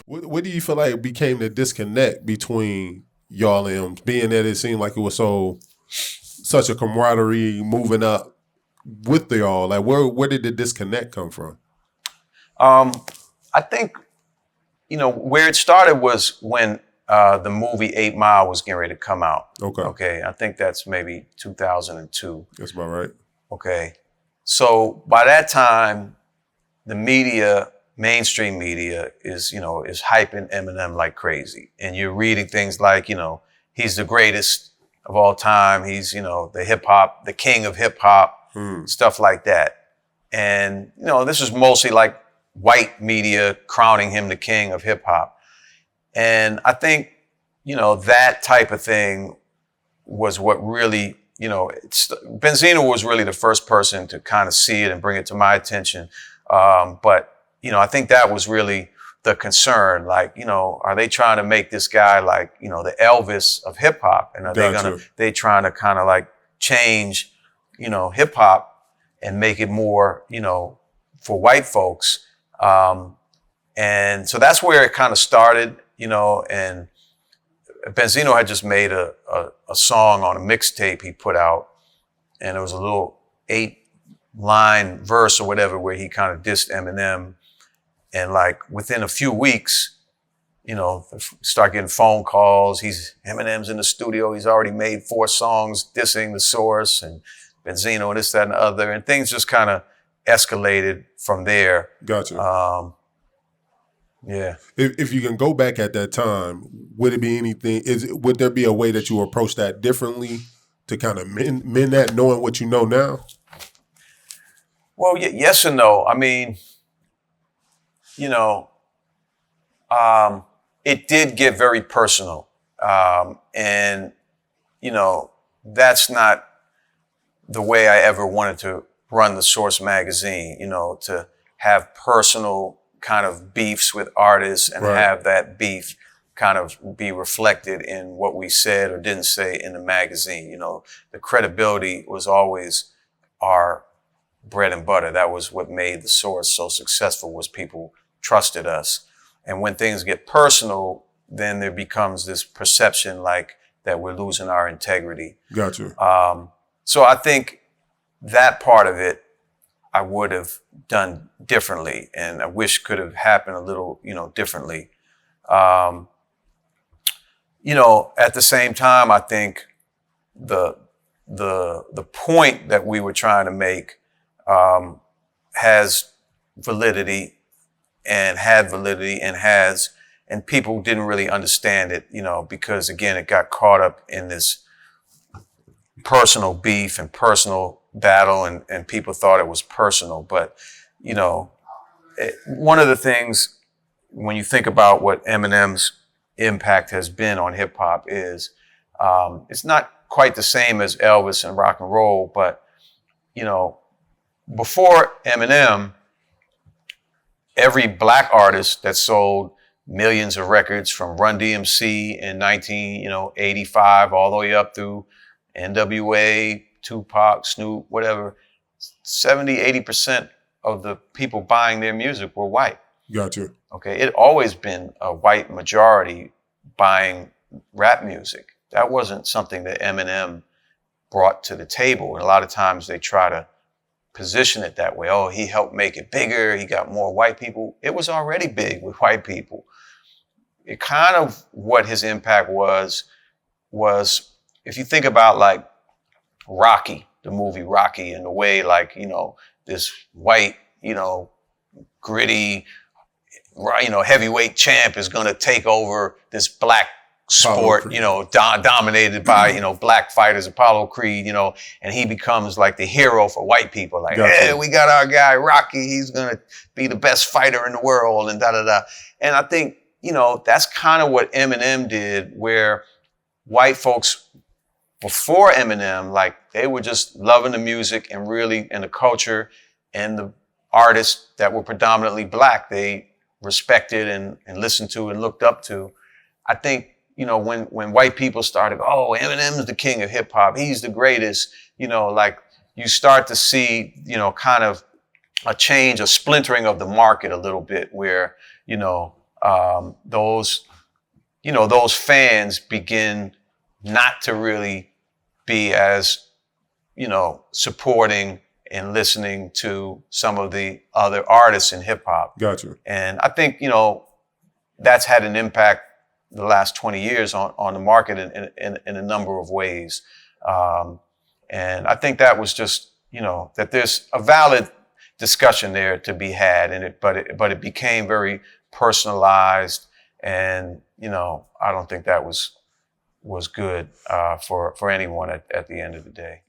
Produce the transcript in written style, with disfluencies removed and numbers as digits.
What do you feel like became the disconnect between y'all and him, being that it seemed like it was such a camaraderie moving up with the y'all? Like, where did the disconnect come from? I think, where it started was when the movie 8 Mile was getting ready to come out. Okay. I think that's maybe 2002. That's about right. Okay. So by that time, the media, mainstream media is hyping Eminem like crazy. And you're reading things like, he's the greatest of all time. He's, the king of hip hop, stuff like that. And, this is mostly like white media crowning him the king of hip hop. And I think, that type of thing was what really, Benzino was really the first person to kind of see it and bring it to my attention. But I think that was really the concern. Like, are they trying to make this guy like, the Elvis of hip hop? And are they trying to kind of like change, hip hop and make it more, for white folks? And so that's where it kind of started, and Benzino had just made a song on a mixtape he put out, and it was a little 8-line verse or whatever where he kind of dissed Eminem. And like within a few weeks, start getting phone calls. Eminem's in the studio. He's already made 4 songs dissing the Source and Benzino and this, that, and the other. And things just kind of escalated from there. Gotcha. Yeah. If you can go back at that time, would it be anything? Would there be a way that you approach that differently to kind of mend that, knowing what you know now? Well, yes and no. I mean, it did get very personal, and that's not the way I ever wanted to run the Source magazine. To have personal kind of beefs with artists and have that beef kind of be reflected in what we said or didn't say in the magazine. The credibility was always our bread and butter. That was what made the Source so successful, was people trusted us. And when things get personal, then there becomes this perception like that we're losing our integrity. Gotcha. So I think that part of it I would have done differently, and I wish could have happened a little, differently. At the same time, I think the point that we were trying to make has validity and had validity and people didn't really understand it, because again, it got caught up in this personal beef and personal battle, and people thought it was personal. But, one of the things when you think about what Eminem's impact has been on hip hop is, it's not quite the same as Elvis and rock and roll, but, before Eminem, every black artist that sold millions of records from Run DMC in 1985 all the way up through NWA, Tupac, Snoop, whatever, 70-80% of the people buying their music were white. Gotcha. Okay, it always been a white majority buying rap music. That wasn't something that Eminem brought to the table. And a lot of times they try to position it that way. Oh, he helped make it bigger. He got more white people. It was already big with white people. It kind of what his impact was if you think about like Rocky, the movie Rocky, and the way like, this white, gritty, heavyweight champ is going to take over this black sport, dominated by, black fighters, Apollo Creed, and he becomes like the hero for white people. Like, hey, we got our guy Rocky. He's going to be the best fighter in the world and da-da-da. And I think, that's kind of what Eminem did, where white folks before Eminem, like they were just loving the music and really in the culture and the artists that were predominantly black, they respected and listened to and looked up to. I think, when white people started, oh, Eminem is the king of hip hop, he's the greatest, like you start to see, kind of a change, a splintering of the market a little bit, where those fans begin not to really be as supporting and listening to some of the other artists in hip hop. Gotcha. And I think that's had an impact the last 20 years on the market in a number of ways. And I think that was just, that there's a valid discussion there to be had in it, but it became very personalized, and I don't think that was good for anyone at the end of the day.